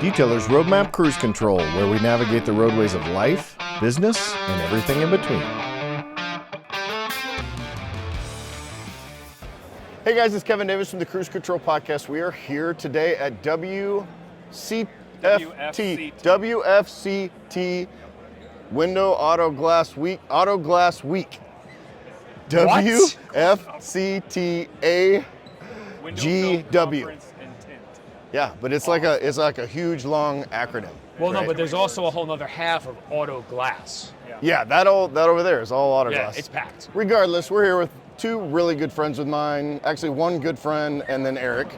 Detailer's Roadmap Cruise Control, where we navigate the roadways of life, business, and everything in between. Hey guys, it's Kevin Davis from the Cruise Control Podcast. We are here today at WCFT Window Auto Glass Week. WFCTA GW. Yeah, but it's like a huge long acronym. Well, right? no, but there's also a whole other half of auto glass. Yeah, that over there is all auto glass. Yeah, it's packed. Regardless, we're here with two really good friends of mine. Actually, one good friend and then Eric,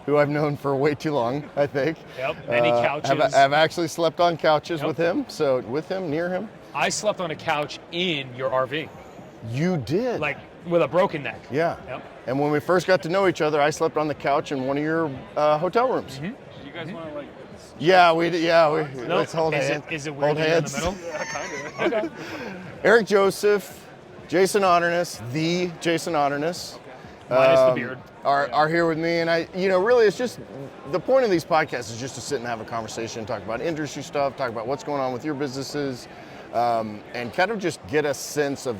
who I've known for way too long, I think. Yep, many couches. I've actually slept on couches with him, near him. I slept on a couch in your RV. You did? Like, with a broken neck. Yeah. Yep. And when we first got to know each other, I slept on the couch in one of your hotel rooms. Mm-hmm. You guys want to like? Yeah, let's hold is hands. Is it hold weird hands. in the middle? Yeah, kind of. Okay. Eric Joseph, Jason Otterness, the Jason Otterness. Minus the beard. Are here with me, and really, it's just the point of these podcasts is just to sit and have a conversation, talk about industry stuff, talk about what's going on with your businesses, and kind of just get a sense of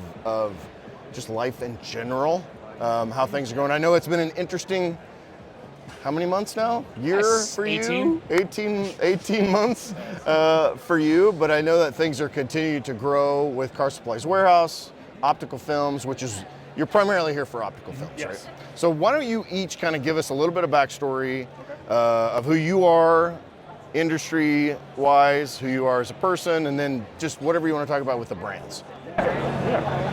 just life in general, how things are going. I know it's been an interesting, how many months now? Year for 18. you? 18 months for you, but I know that things are continuing to grow with Car Supplies Warehouse, Optical Films, which is, you're primarily here for Optical Films, Yes. right? So why don't you each kind of give us a little bit of backstory of who you are, industry-wise, who you are as a person, and then just whatever you want to talk about with the brands.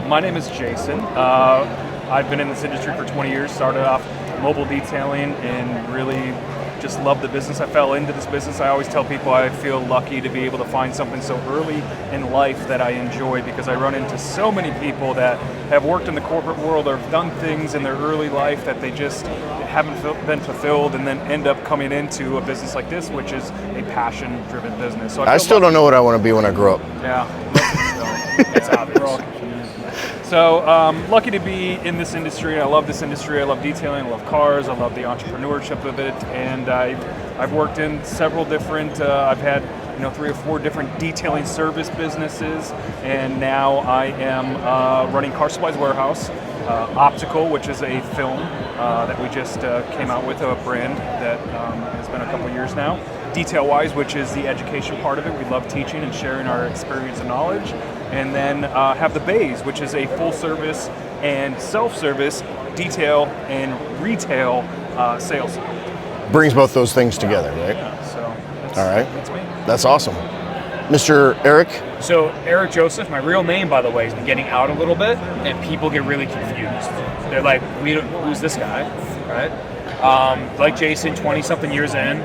My name is Jason. I've been in this industry for 20 years. Started off mobile detailing and really just loved the business. I fell into this business. I always tell people I feel lucky to be able to find something so early in life that I enjoy, because I run into so many people that have worked in the corporate world or have done things in their early life that they just haven't been fulfilled, and then end up coming into a business like this, which is a passion-driven business. So I still don't know what I want to be when I grow up. Yeah, it's obvious. We're all confused. So lucky to be in this industry. I love this industry. I love detailing. I love cars. I love the entrepreneurship of it. And I've worked in several different. I've had 3 or 4 different detailing service businesses, and now I am running Car Supplies Warehouse, Optical, which is a film that we just came out with, a brand that has been a couple years now. Detailwise, which is the education part of it. We love teaching and sharing our experience and knowledge. And then have the Bays, which is a full service and self-service detail and retail sales. Brings both those things together, right? Yeah, so All right. That's me. That's awesome. Mr. Eric? So Eric Joseph, my real name, by the way, has been getting out a little bit, and people get really confused. They're like, who's this guy, right? Like Jason, 20-something years in,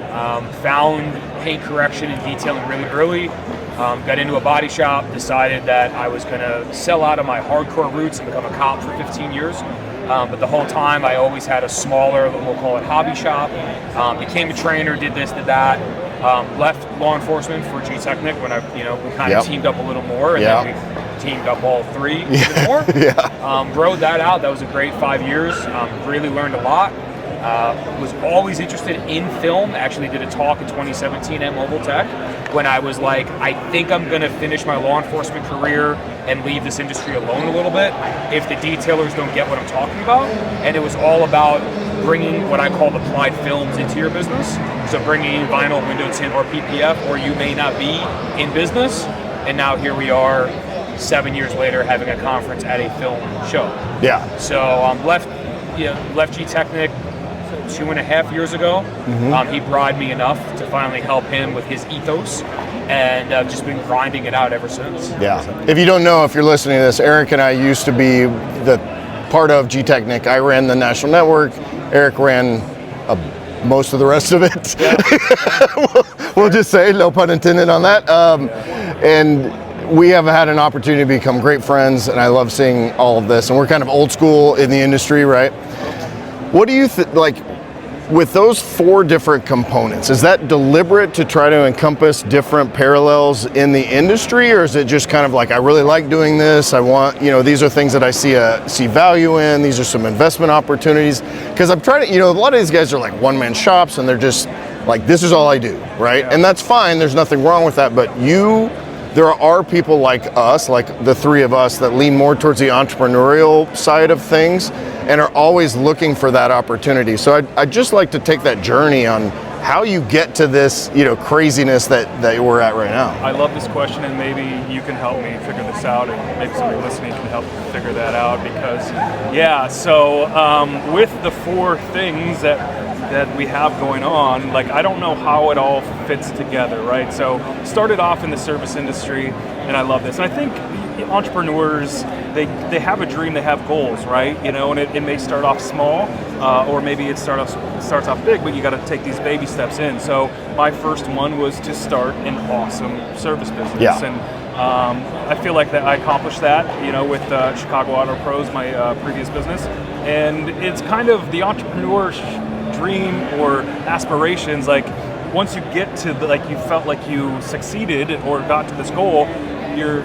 found paint correction and detailing really early, got into a body shop, decided that I was going to sell out of my hardcore roots and become a cop for 15 years. But the whole time I always had a smaller, we'll call it hobby shop, became a trainer, did this, did that, left law enforcement for G-Technic when we kind of teamed up a little more, and then we teamed up all 3 even more. Rode that out. That was a great 5 years. Really learned a lot. Was always interested in film. Actually did a talk in 2017 at Mobile Tech when I was like, I think I'm going to finish my law enforcement career and leave this industry alone a little bit if the detailers don't get what I'm talking about. And it was all about bringing what I call applied films into your business. So bringing in vinyl, window tint, or PPF, or you may not be in business. And now here we are 7 years later having a conference at a film show. Yeah. So left G-Technic 2.5 years ago. He bribed me enough to finally help him with his ethos, and I've just been grinding it out ever since. Yeah. If you don't know, if you're listening to this, Eric and I used to be the part of G-Technic. I ran the national network. Eric ran most of the rest of it. We'll just say, no pun intended on that. And we have had an opportunity to become great friends, and I love seeing all of this. And we're kind of old school in the industry, right? What do you like with those 4 different components? Is that deliberate to try to encompass different parallels in the industry, or is it just kind of like, I really like doing this, I want, these are things that I see value in, these are some investment opportunities? Because I'm trying to, a lot of these guys are like one-man shops, and they're just like this is all I do, right? Yeah. And that's fine, there's nothing wrong with that, but there are people like us, like the three of us, that lean more towards the entrepreneurial side of things and are always looking for that opportunity. So I'd just like to take that journey on how you get to this, craziness that we're at right now. I love this question, and maybe you can help me figure this out, and maybe somebody listening can help figure that out, because, so with the 4 things that we have going on, like, I don't know how it all fits together, right? So started off in the service industry, and I love this. And I think entrepreneurs, they have a dream, they have goals, right? And it may start off small, or maybe it starts off big, but you got to take these baby steps in. So my first one was to start an awesome service business. Yeah. And I feel like that I accomplished that, with Chicago Auto Pros, my previous business. And it's kind of the entrepreneur's dream or aspirations. Like, once you get to you felt like you succeeded or got to this goal, you're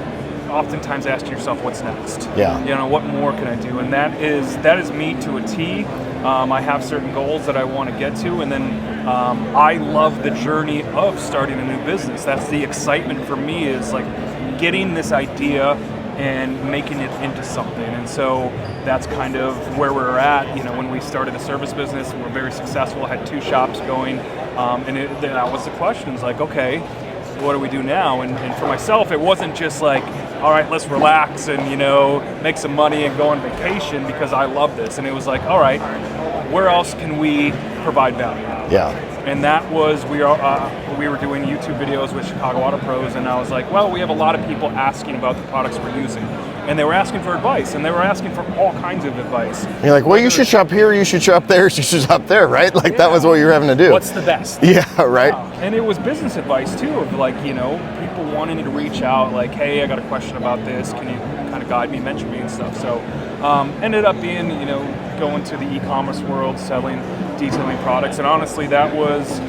oftentimes ask yourself, what's next? Yeah. What more can I do? And that is me to a T. I have certain goals that I want to get to, and then I love the journey of starting a new business. That's the excitement for me, is like getting this idea and making it into something. And so that's kind of where we're at. When we started the service business, we were very successful, had 2 shops going, and that was the question. It's like, okay, what do we do now? And for myself, it wasn't just like, all right, let's relax and, make some money and go on vacation, because I love this. And it was like, all right, where else can we provide value? Yeah. And that was, we were doing YouTube videos with Chicago Auto Pros, and I was like, well, we have a lot of people asking about the products we're using. And they were asking for advice, and they were asking for all kinds of advice. And you're like, well, you should shop here, you should shop there, you should shop there, right? Like, that was what you were having to do. What's the best? Yeah, right. And it was business advice too, of like, people wanting to reach out, like, hey, I got a question about this, can you kind of guide me, mentor me and stuff. So ended up being, going to the e-commerce world, selling detailing products. And honestly, that was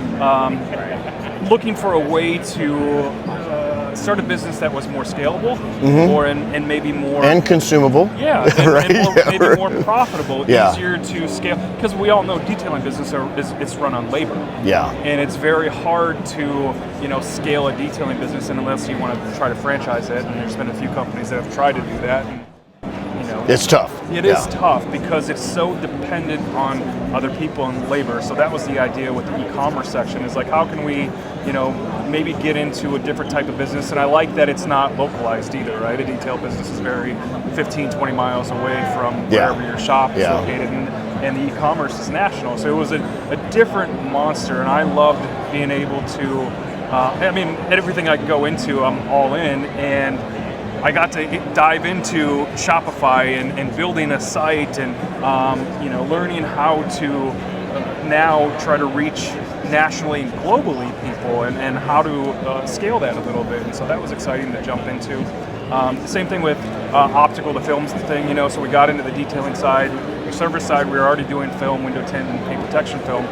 looking for a way to start a business that was more scalable, and maybe more consumable. Yeah, right? and more, maybe more profitable, Yeah. easier to scale. Because we all know detailing business it's run on labor. Yeah. And it's very hard to scale a detailing business unless you want to try to franchise it. And there's been a few companies that have tried to do that. And, It's tough. It is tough because it's so dependent on other people and labor. So that was the idea with the e-commerce section, is like, how can we, maybe get into a different type of business? And I like that it's not localized either, right? A detail business is very 15, 20 miles away from wherever your shop is located, and the e-commerce is national. So it was a different monster, and I loved being able to, everything I go into, I'm all in, and I got to dive into Shopify and building a site and learning how to now try to reach nationally and globally people and how to scale that a little bit. And so that was exciting to jump into. The same thing with Optical Films thing, so we got into the detailing side. The service side, we were already doing film, window tint, and paint protection film.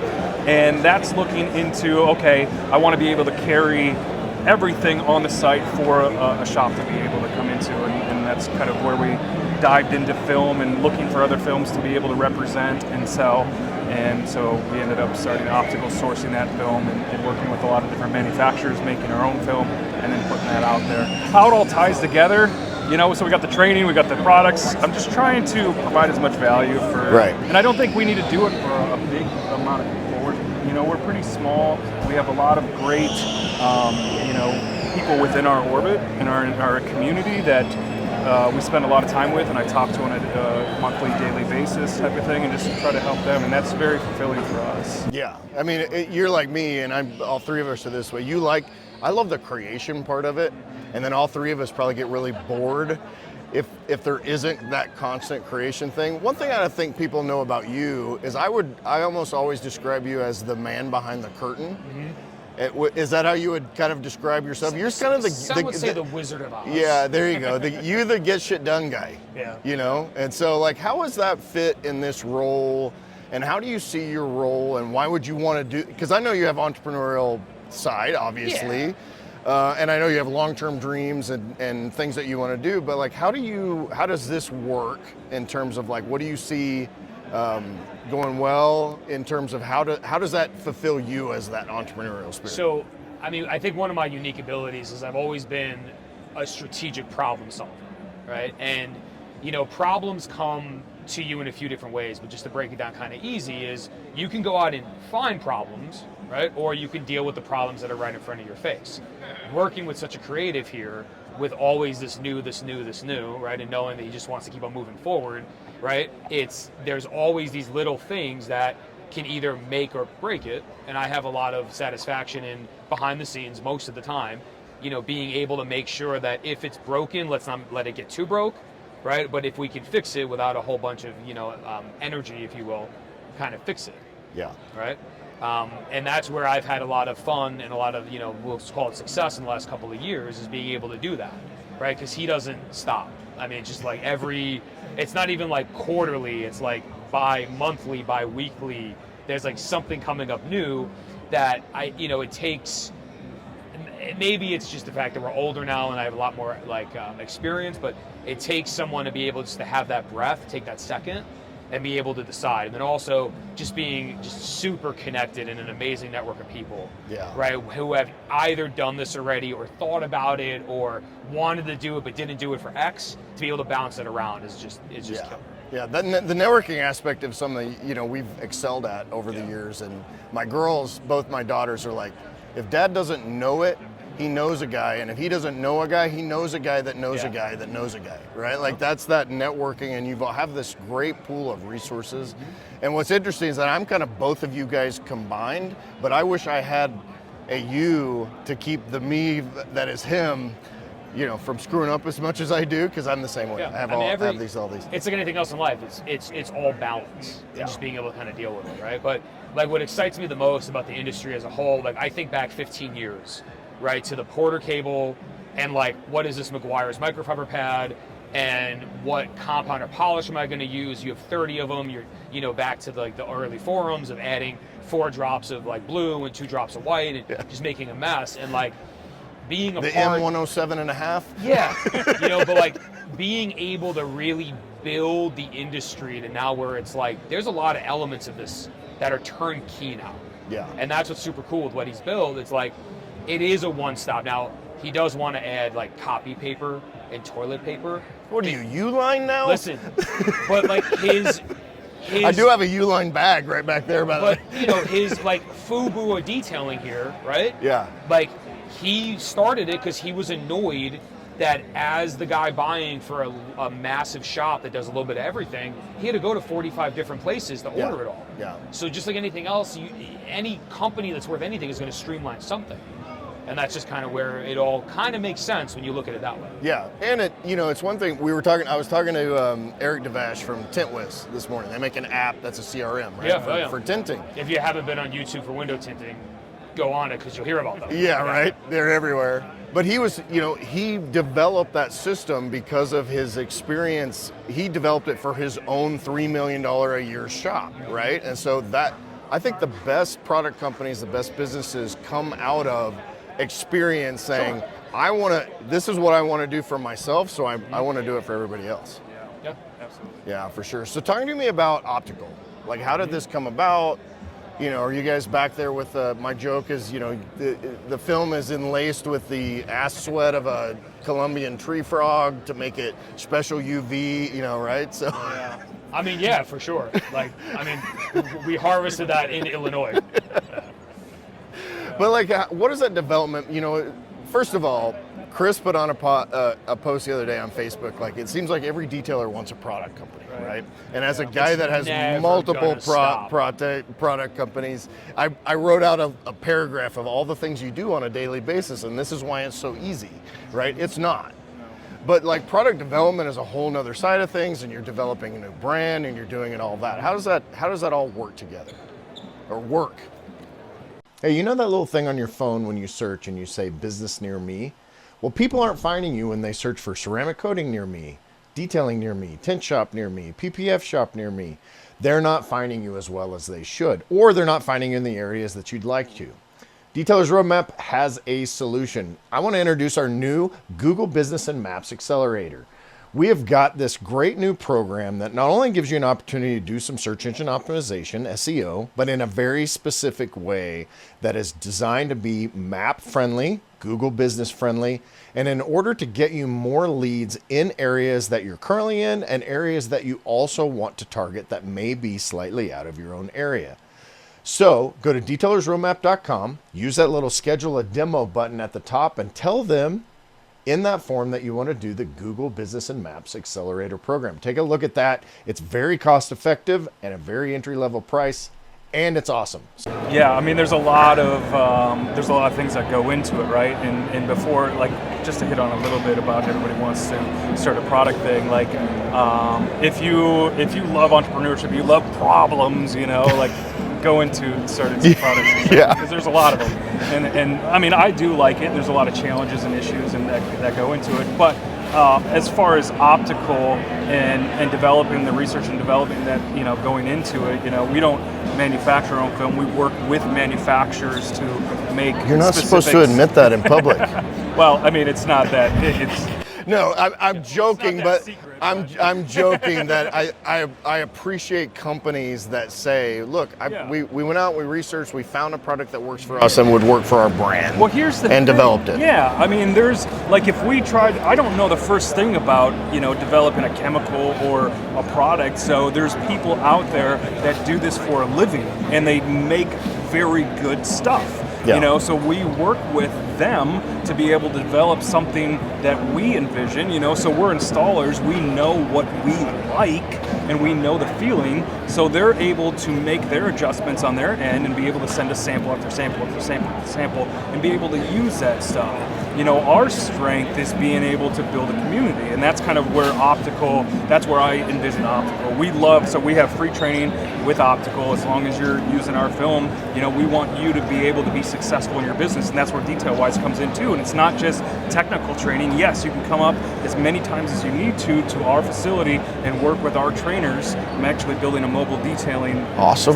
And that's looking into, okay, I want to be able to carry everything on the site for a shop to be able to come into, and that's kind of where we dived into film and looking for other films to be able to represent and sell. And so we ended up starting optical sourcing that film and working with a lot of different manufacturers, making our own film, and then putting that out there. How it all ties together, so we got the training, we got the products. I'm just trying to provide as much value for, right. And I don't think we need to do it for a big amount of people. We're pretty small. We have a lot of great, people within our orbit and our community that we spend a lot of time with, and I talk to on a monthly, daily basis type of thing, and just try to help them, and that's very fulfilling for us. Yeah, you're like me, and all 3 of us are this way. I love the creation part of it, and then all 3 of us probably get really bored if there isn't that constant creation thing. One thing I think people know about you is I almost always describe you as the man behind the curtain. Mm-hmm. Is that how you would kind of describe yourself? You're kind of Some would say the Wizard of Oz. Yeah, there you go. You the get shit done guy. Yeah. And so like, how does that fit in this role? And how do you see your role? And why would you want to do? Because I know you have entrepreneurial side, obviously. Yeah. And I know you have long-term dreams and things that you want to do, but like, how does this work in terms of like, what do you see going well in terms of how does that fulfill you as that entrepreneurial spirit? So, I mean, I think one of my unique abilities is I've always been a strategic problem solver, right? And, you know, problems come to you in a few different ways, but just to break it down kind of easy is you can go out and find problems, right? Or you can deal with the problems that are right in front of your face. Working with such a creative here, with always this new, right? And knowing that he just wants to keep on moving forward, right? There's always these little things that can either make or break it. And I have a lot of satisfaction in behind the scenes most of the time, you know, being able to make sure that if it's broken, let's not let it get too broke, right? But if we can fix it without a whole bunch of, you know, energy, if you will, kind of fix it. Yeah. Right? And that's where I've had a lot of fun and a lot of, you know, we'll call it success in the last couple of years, is being able to do that, right? Because he doesn't stop. I mean, just like it's not even like quarterly, it's like bi-monthly, bi-weekly, there's like something coming up new that it takes, maybe it's just the fact that we're older now and I have a lot more like experience, but it takes someone to be able just to have that breath, take that second, and be able to decide. And then also just being just super connected in an amazing network of people, right, who have either done this already or thought about it or wanted to do it but didn't do it for X, to be able to bounce it around is just killer. Yeah, the networking aspect of something, you know, we've excelled at over the years. And my girls, both my daughters, are like, if dad doesn't know it, he knows a guy, and if he doesn't know a guy, he knows a guy that knows a guy that knows a guy, right? Like that's that networking, and you have this great pool of resources. And what's interesting is that I'm kind of both of you guys combined, but I wish I had a you to keep the me that is him, you know, from screwing up as much as I do, because I'm the same way. Yeah. I have all these. It's like anything else in life. It's all balance and just being able to kind of deal with it, right? But like what excites me the most about the industry as a whole, like I think back 15 years, right, to the Porter cable, and like, what is this McGuire's microfiber pad, and what compound or polish am I going to use? You have 30 of them. You're, you know, back to like the early forums of adding 4 drops of like blue and 2 drops of white, and just making a mess, and like being the M107.5. Yeah, you know, but like being able to really build the industry to now where it's like there's a lot of elements of this that are turnkey now. Yeah, and that's what's super cool with what he's built. It's like, it is a one-stop. Now, he does want to add like copy paper and toilet paper. What are you, U-line now? Listen, but like his I do have a U-line bag right back there, by the way. But, you know, his like FUBU detailing here, right? Yeah. Like, he started it because he was annoyed that as the guy buying for a massive shop that does a little bit of everything, he had to go to 45 different places to order it all. Yeah. So just like anything else, any company that's worth anything is going to streamline something. And that's just kind of where it all kind of makes sense when you look at it that way. Yeah, and it's one thing I was talking to Eric Devash from Tintwiz this morning. They make an app that's a CRM, right? For tinting. If you haven't been on YouTube for window tinting, go on it because you'll hear about them. Yeah, right. They're everywhere. But he developed that system because of his experience. He developed it for his own $3 million a year shop, right? And so I think the best product companies, the best businesses come out of experience saying, this is what I want to do for myself, so I want to do it for everybody else. Yeah, absolutely. Yeah, for sure. So talk to me about Optical. Like, how did this come about? You know, are you guys back there with, my joke is, you know, the film is enlaced with the ass sweat of a Colombian tree frog to make it special UV, you know, right? So. Yeah. I mean, yeah, for sure. Like, I mean, we harvested that in Illinois. But like, what is that development? You know, first of all, Chris put on a post the other day on Facebook. Like, it seems like every detailer wants a product company, right? And as a guy that has multiple product companies, I wrote out a paragraph of all the things you do on a daily basis, and this is why it's so easy, right? It's not. But like, product development is a whole nother side of things, and you're developing a new brand, and you're doing it all that. How does that all work together, or work? Hey, you know that little thing on your phone when you search and you say business near me? Well, people aren't finding you when they search for ceramic coating near me, detailing near me, tint shop near me, PPF shop near me. They're not finding you as well as they should, or they're not finding you in the areas that you'd like to. Detailer's Roadmap has a solution. I want to introduce our new Google Business and Maps Accelerator. we have got this great new program that not only gives you an opportunity to do some search engine optimization, SEO, but in a very specific way that is designed to be map friendly, Google business friendly, and in order to get you more leads in areas that you're currently in and areas that you also want to target that may be slightly out of your own area. So go to detailersroadmap.com, use that little schedule a demo button at the top, and tell them in that form that you want to do the Google Business and Maps Accelerator program. Take a look at that. It's very cost effective and a very entry-level price, and it's awesome. Yeah, I mean, there's a lot of things that go into it, right? And before, like, just to hit on a little bit about everybody wants to start a product thing. Like, if you love entrepreneurship, you love problems, you know, like, go into starting some products. Yeah. Because there's a lot of them, and I mean, I do like it. There's a lot of challenges and issues and that go into it, but. As far as optical and developing the research and developing that, you know, going into it, you know, we don't manufacture our own film. We work with manufacturers to make. You're not supposed to admit that in public. Well, I mean, it's not that. It's No, I'm joking, but secret, I'm joking that I appreciate companies that say, look, we went out, we researched, we found a product that works for us and would work for our brand. Well, here's the and thing. developed it. Yeah, I mean, there's like if we tried, I don't know the first thing about, you know, developing a chemical or a product. So there's people out there that do this for a living and they make very good stuff. Yeah. You know, so we work with them to be able to develop something that we envision, you know, so we're installers, we know what we like and we know the feeling, so they're able to make their adjustments on their end and be able to send us sample after sample after sample after sample and be able to use that stuff. You know, our strength is being able to build a community, and that's kind of where optical, that's where I envision optical. So we have free training with optical. As long as you're using our film, you know, we want you to be able to be successful in your business, and that's where Detailwise comes in too. And it's not just technical training. Yes, you can come up as many times as you need to our facility and work with our trainers. I'm actually building a mobile detailing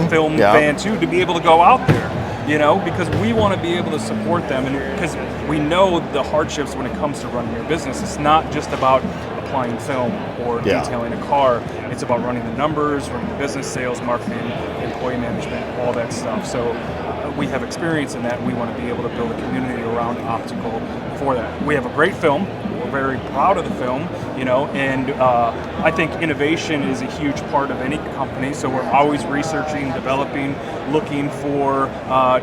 film van too, to be able to go out there. You know, because we want to be able to support them, and because we know the hardships when it comes to running your business. It's not just about applying film or detailing a car. It's about running the numbers, running the business, sales, marketing, employee management, all that stuff. So we have experience in that. We want to be able to build a community around optical for that. We have a great film. We're very proud of the film, you know, and I think innovation is a huge part of any company. So we're always researching, developing, looking for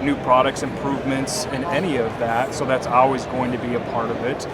new products, improvements, and any of that. So that's always going to be a part of it.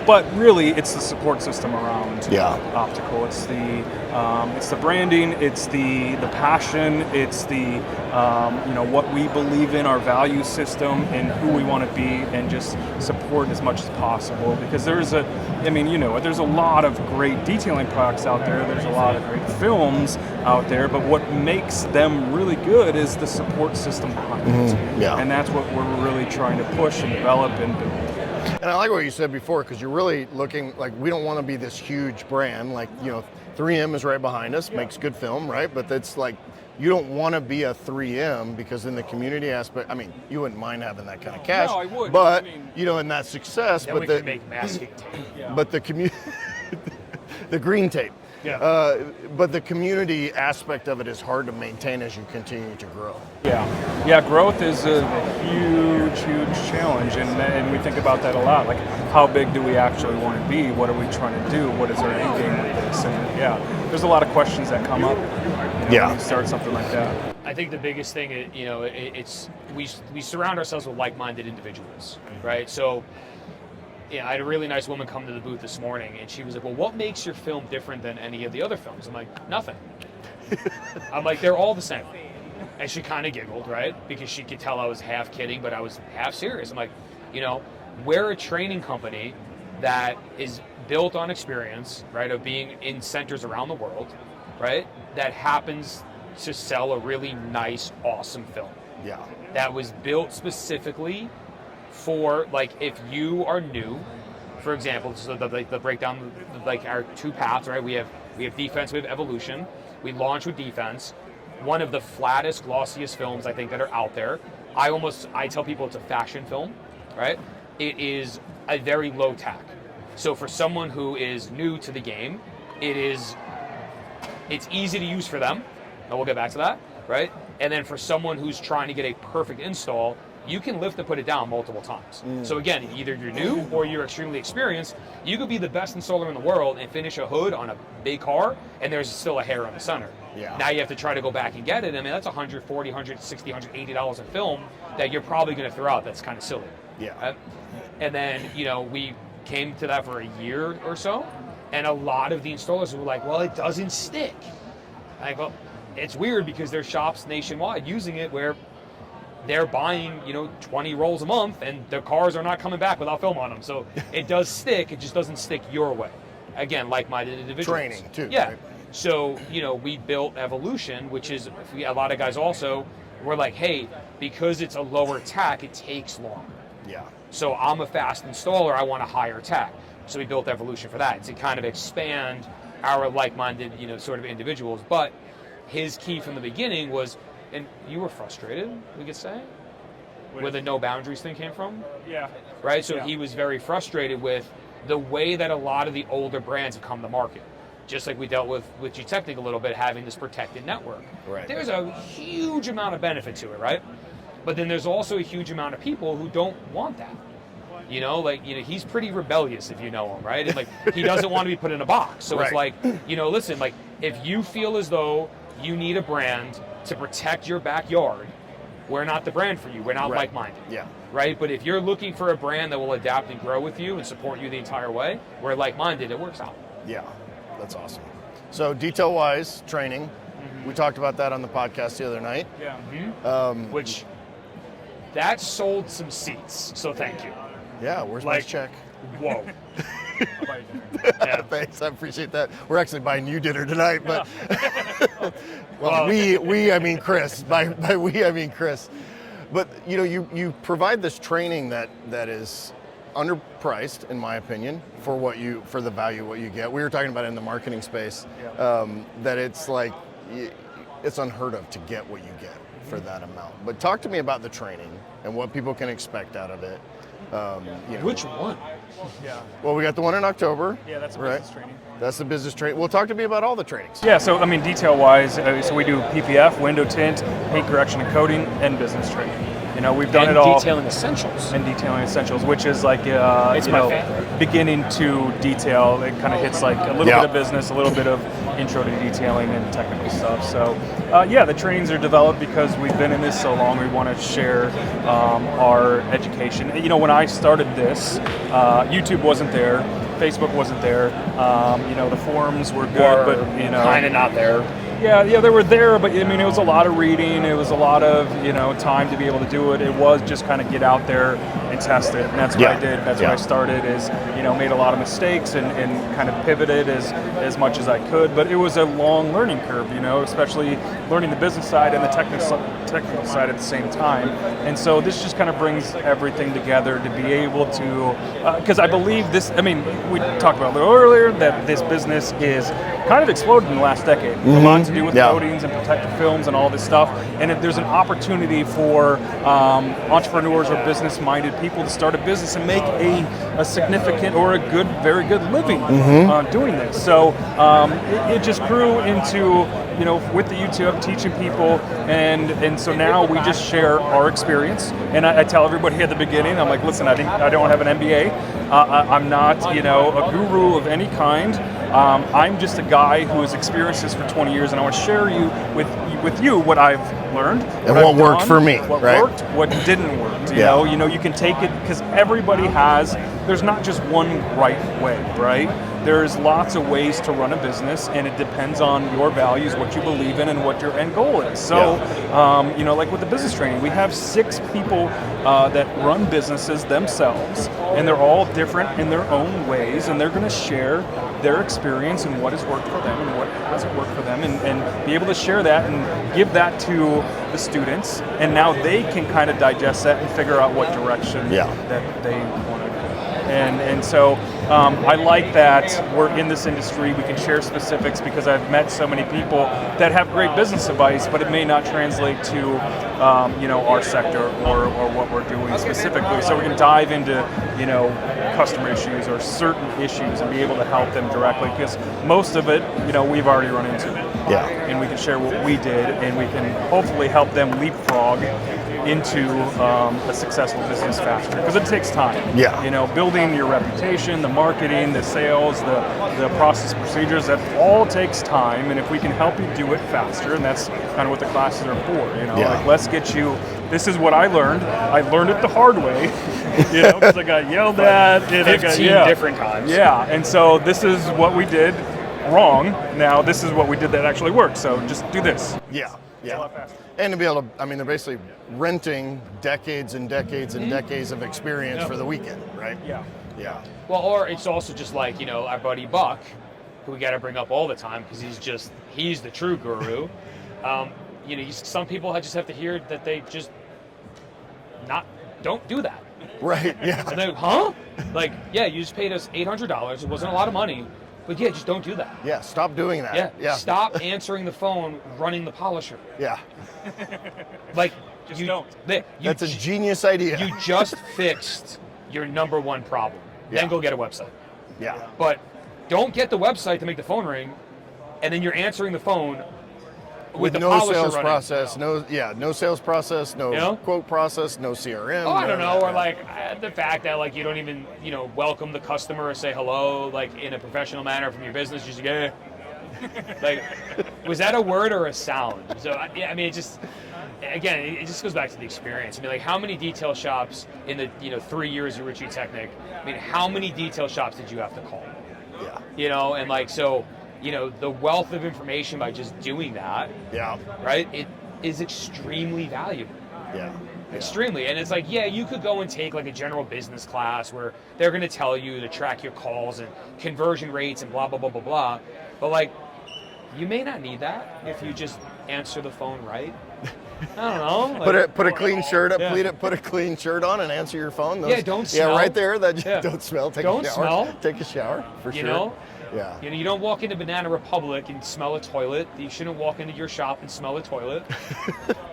But really, it's the support system around optical. It's the branding, it's the passion, it's the you know, what we believe in, our value system, and who we want to be, and just support as much as possible. Because there's there's a lot of great detailing products out there. There's a lot of great films out there, but what makes them really good is the support system behind it. And that's what we're really trying to push and develop and build. And I like what you said before, because you're really looking like, we don't want to be this huge brand. Like, you know, 3M is right behind us, makes good film, right? But that's like, you don't want to be a 3M, because in the community aspect, I mean, you wouldn't mind having that kind of cash. No, I would. But, you know, and that success. Then but we can make masking tape. But the the green tape. But the community aspect of it is hard to maintain as you continue to grow. Yeah, growth is a huge challenge, and we think about that a lot. Like, how big do we actually want to be? What are we trying to do? What is our end game with this? And there's a lot of questions that come up when you start something like that. I think the biggest thing, you know, it's we surround ourselves with like-minded individuals, right? So, yeah, I had a really nice woman come to the booth this morning, and she was like, well, what makes your film different than any of the other films? I'm like, nothing. I'm like, they're all the same. And she kind of giggled, right? Because she could tell I was half kidding, but I was half serious. I'm like, you know, we're a training company that is built on experience, right, of being in centers around the world, right, that happens to sell a really nice, awesome film. That was built specifically for, like, if you are new, for example, so the breakdown, like, our two paths, right? We have defense, we have evolution. We launch with defense. One of the flattest, glossiest films, I think, that are out there. I tell people it's a fashion film, right? It is a very low tack. So for someone who is new to the game, it's easy to use for them, and we'll get back to that, right? And then for someone who's trying to get a perfect install, you can lift and put it down multiple times. So again, either you're new or you're extremely experienced. You could be the best installer in the world and finish a hood on a big car, and there's still a hair on the center. Yeah. Now you have to try to go back and get it. I mean, that's $140, $160, $180 in film that you're probably going to throw out. That's kind of silly. Yeah. And then, we came to that for a year or so, and a lot of the installers were like, well, it doesn't stick. I go, it's weird because there's shops nationwide using it where they're buying, 20 rolls a month, and the cars are not coming back without film on them. So it does stick, it just doesn't stick your way. Again, like-minded individuals. Training, too. Yeah. Right? So, we built Evolution, which is, a lot of guys also were like, hey, because it's a lower tack, it takes longer. Yeah. So I'm a fast installer, I want a higher tack. So we built Evolution for that, to kind of expand our like-minded, sort of individuals. But his key from the beginning was, and you were frustrated, we could say, where the no boundaries thing came from? Yeah. Right? So Yeah. he was very frustrated with the way that a lot of the older brands have come to market. Just like we dealt with G-Technic a little bit, having this protected network. Right. There's a huge amount of benefit to it, right? But then there's also a huge amount of people who don't want that. He's pretty rebellious if you know him, right? And he doesn't want to be put in a box. So it's Right. listen, if you feel as though you need a brand to protect your backyard, we're not the brand for you. We're not Right. like-minded. Yeah. Right? But if you're looking for a brand that will adapt and grow with you and support you the entire way, we're like-minded, it works out. Yeah. That's awesome. So Detailwise training, we talked about that on the podcast the other night. Yeah. Which, that sold some seats, so thank you. Yeah, where's my check? Whoa. Thanks, I appreciate that. We're actually buying you dinner tonight, but well, we I mean Chris. By we I mean Chris. But you provide this training that is underpriced, in my opinion, for the value what you get. We were talking about it in the marketing space, that it's unheard of to get what you get for that amount. But talk to me about the training and what people can expect out of it. Which one? Yeah. Well, we got the one in October. Yeah, that's a right? business training. That's the business training. Well, talk to me about all the trainings. Yeah, so detail-wise, so we do PPF, window tint, paint correction and coating, and business training. We've done And it all. detailing essentials. And detailing essentials, which is my favorite. beginning to detail. It kind of hits a little bit of business, a little bit of intro to detailing and technical stuff. So, the trainings are developed because we've been in this so long. We want to share our education. When I started this, YouTube wasn't there. Facebook wasn't there. The forums were good, but kind of not there. Yeah, they were there, but it was a lot of reading. It was a lot of time to be able to do it. It was just kind of get out there and test it, and that's what I did. That's what I started. Is made a lot of mistakes and kind of pivoted as much as I could. But it was a long learning curve, especially learning the business side and the technical side at the same time. And so this just kind of brings everything together to be able to, because I believe this. We talked about a little earlier that this business is kind of exploded in the last decade. A lot to do with coatings and protective films and all this stuff. And if there's an opportunity for entrepreneurs or business-minded people to start a business and make a significant or a very good living doing this. So it just grew into, with the YouTube, teaching people, and so now we just share our experience. And I tell everybody at the beginning, I'm like, listen, I don't have an MBA. I'm not, a guru of any kind. I'm just a guy who has experienced this for 20 years, and I want to share with you what I've learned, and what worked for me, what right? worked, what didn't work. You can take it because everybody there's not just one right way, right? There's lots of ways to run a business, and it depends on your values, what you believe in, and what your end goal is. So, like with the business training, we have 6 people that run businesses themselves, and they're all different in their own ways, and they're going to share their experience and what has worked for them and what hasn't worked for them, and be able to share that and give that to the students, and now they can kind of digest that and figure out what direction that they want to go. And so I like that we're in this industry. We can share specifics because I've met so many people that have great business advice, but it may not translate to our sector or what we're doing specifically. So we can dive into customer issues or certain issues and be able to help them directly, because most of it, we've already run into. Yeah. And we can share what we did, and we can hopefully help them leapfrog into a successful business faster, because it takes time. Yeah. Building your reputation, the marketing, the sales, the process procedures, that all takes time, and if we can help you do it faster, and that's kind of what the classes are for, like, let's get you, this is what I learned it the hard way, because I got yelled at, and 15 different times. Yeah, and so this is what we did wrong, now this is what we did that actually worked, so just do this. Yeah. It's a lot faster. And to be able to, they're basically renting decades and decades and decades of experience for the weekend, right? Yeah. Yeah. Well, or it's also just like, our buddy Buck, who we got to bring up all the time because he's the true guru. Some people just have to hear that they just don't do that. Right, yeah. And they're, huh? Like, yeah, you just paid us $800. It wasn't a lot of money. But yeah, just don't do that. Yeah, stop doing that. Yeah. Stop answering the phone, running the polisher. Yeah. Like, Just don't. That's a genius idea. You just fixed your number one problem. Yeah. Then go get a website. Yeah. But don't get the website to make the phone ring, and then you're answering the phone with the no polisher sales running. process, no sales process, no quote process, no CRM. Oh, I don't know, or like the fact that like you don't even welcome the customer or say hello like in a professional manner from your business. You just go, like, was that a word or a sound? So it just goes back to the experience. Like, how many detail shops in the 3 years you were G-Technic? How many detail shops did you have to call? Yeah. And like so. The wealth of information by just doing that, right? It is extremely valuable. Yeah. Extremely. And it's like, you could go and take like a general business class where they're going to tell you to track your calls and conversion rates and blah, blah, blah, blah, blah. But like, you may not need that if you just answer the phone right. I don't know. Like, put a clean shirt up, put a clean shirt on and answer your phone. Don't smell. Yeah, right there. Don't smell. Don't a shower. smell. Take a shower, for sure. Yeah. You don't walk into Banana Republic and smell a toilet. You shouldn't walk into your shop and smell a toilet.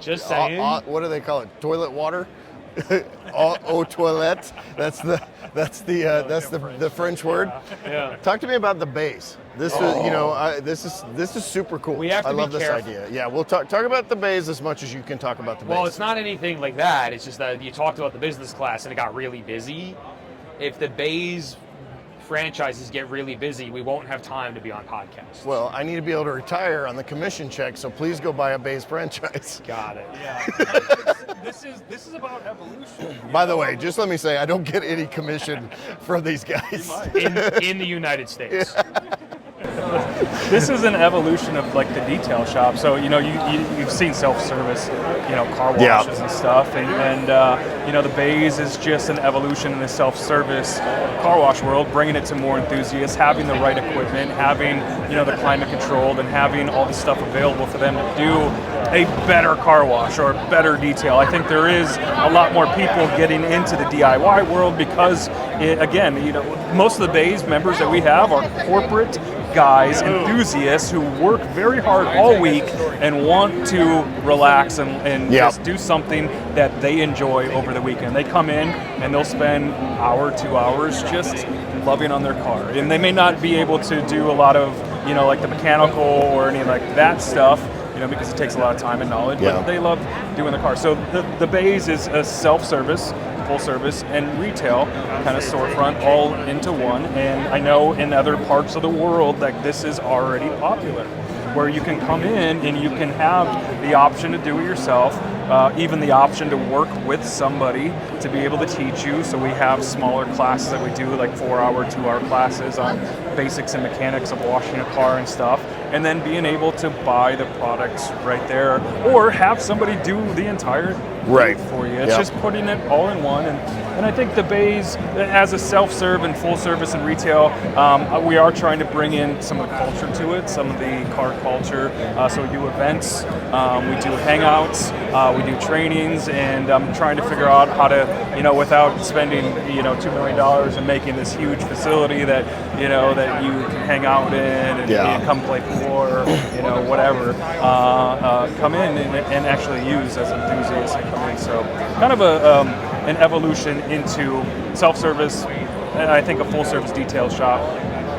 Just saying. What do they call it? Toilet water? Eau toilette. That's the French word. Yeah. Talk to me about the bays. This is this is super cool. We have to I be love this careful. idea. Yeah, we'll talk about the bays as much as you can talk about the bays. Well, it's not anything like that. It's just that you talked about the business class and it got really busy. If the bays franchises get really busy, we won't have time to be on podcasts. Well, I need to be able to retire on the commission check, so please go buy a Bays franchise. Got it. Yeah. This is about evolution. By the way, just let me say, I don't get any commission from these guys. In the United States. This is an evolution of like the detail shop. So you've seen self-service, car washes and stuff, and the Bays is just an evolution in the self-service car wash world, bringing it to more enthusiasts, having the right equipment, having the climate controlled, and having all the stuff available for them to do a better car wash or a better detail. I think there is a lot more people getting into the DIY world because, most of the Bays members that we have are corporate guys, enthusiasts who work very hard all week and want to relax and just do something that they enjoy over the weekend. They come in and they'll spend an hour, 2 hours just loving on their car. And they may not be able to do a lot of, like the mechanical or any like that stuff, because it takes a lot of time and knowledge, but they love doing the car. So the Bays is a self-service, full service, and retail kind of storefront all into one. And I know in other parts of the world that this is already popular, where you can come in and you can have the option to do it yourself, even the option to work with somebody to be able to teach you. So we have smaller classes that we do, like 4-hour, 2-hour classes on basics and mechanics of washing a car and stuff, and then being able to buy the products right there, or have somebody do the entire thing for you. It's just putting it all in one. And I think the Bays, as a self-serve and full service and retail, we are trying to bring in some of the culture to it, some of the car culture. So we do events, we do hangouts, we do trainings, and I'm trying to figure out how to, without spending, $2 million and making this huge facility that, that you can hang out in and come play pool or, whatever, come in and actually use as enthusiasts and come in. So kind of an evolution into self-service, I think, a full-service detail shop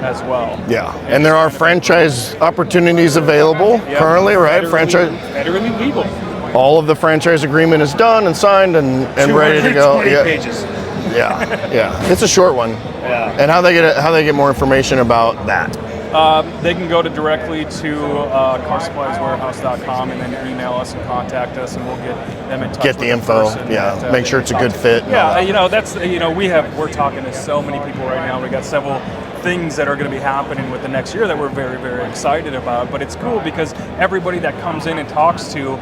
as well. Yeah, and there are franchise opportunities available currently, right? Federally legal. All of the franchise agreement is done and signed and ready to go. 220 Yeah. pages. Yeah. It's a short one. Yeah. And how they get more information about that? They can go directly to carsupplieswarehouse.com and then email us and contact us, and we'll get them in touch. Get the with info. person Yeah. that, Make sure it's a good fit. and all Yeah, that. we're talking to so many people right now. We got several things that are going to be happening with the next year that we're very, very excited about. But it's cool because everybody that comes in and talks to,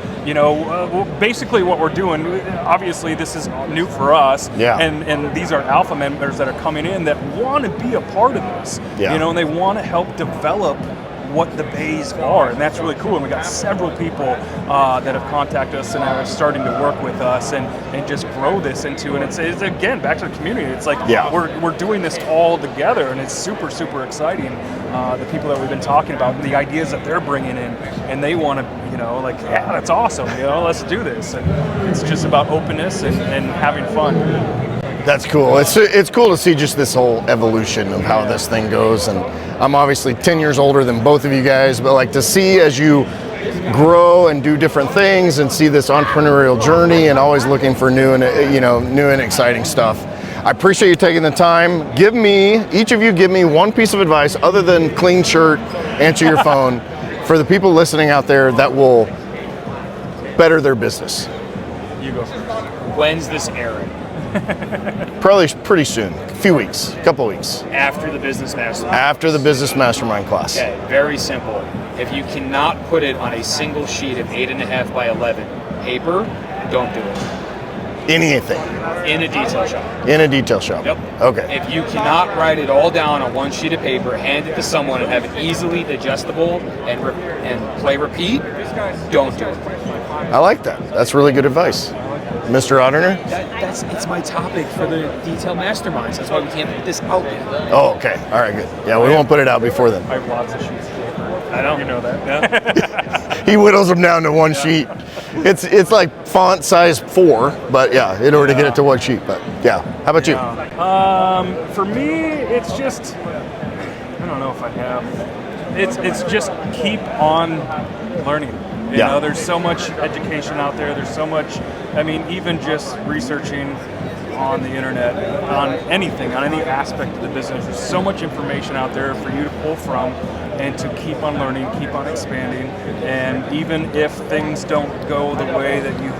basically what we're doing, obviously this is new for us. Yeah. And these are alpha members that are coming in that want to be a part of this. Yeah. And they want to help develop what the bays are, and that's really cool. And we got several people that have contacted us and are starting to work with us and just grow this into. And it's again back to the community. It's like we're doing this all together, and it's super, super exciting. The people that we've been talking about, the ideas that they're bringing in, and they want to, that's awesome. Let's do this. And it's just about openness and having fun. That's cool. It's cool to see just this whole evolution of how this thing goes. And I'm obviously 10 years older than both of you guys, but like to see as you grow and do different things and see this entrepreneurial journey and always looking for new and exciting stuff. I appreciate you taking the time. Each of you give me one piece of advice other than clean shirt, answer your phone, for the people listening out there that will better their business. You go first. When's this airing? Probably pretty soon, a few weeks, a couple weeks. After the business mastermind. After the business mastermind class. Okay, very simple. If you cannot put it on a single sheet of 8.5 by 11 paper, don't do it. Anything. In a detail shop. In a detail shop. Yep. Okay. If you cannot write it all down on one sheet of paper, hand it to someone and have it easily digestible and play repeat, don't do it. I like that. That's really good advice. Mr. Otterness? It's my topic for the detail masterminds. That's why we can't put this out yet. Oh, okay. All right, good. Yeah, we won't put it out before then. I have lots of sheets of paper. I know. You know that. Yeah. He whittles them down to one sheet. It's like font size 4, but yeah, in order to get it to one sheet. But yeah, how about you? For me, it's just, I don't know if I have. It's just keep on learning. You know, there's so much education out there. There's so much, even just researching on the internet, on anything, on any aspect of the business, there's so much information out there for you to pull from and to keep on learning, keep on expanding. And even if things don't go the way that you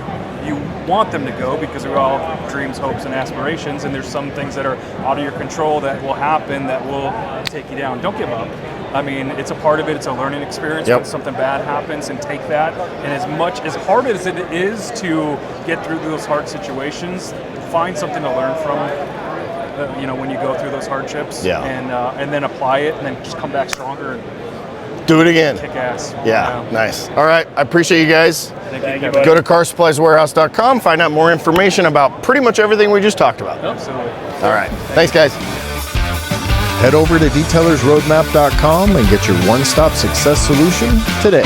want them to go, because we're all dreams, hopes, and aspirations, and there's some things that are out of your control that will happen that will take you down. Don't give up. It's a part of it. It's a learning experience. When something bad happens, and take that. And as hard as it is to get through those hard situations, find something to learn from. When you go through those hardships, and then apply it, and then just come back stronger and do it again. Kick ass. Yeah, nice. All right, I appreciate you guys. Thank you, buddy. Go to carsupplieswarehouse.com, find out more information about pretty much everything we just talked about. Absolutely. All right, thanks guys. Head over to detailersroadmap.com and get your one-stop success solution today.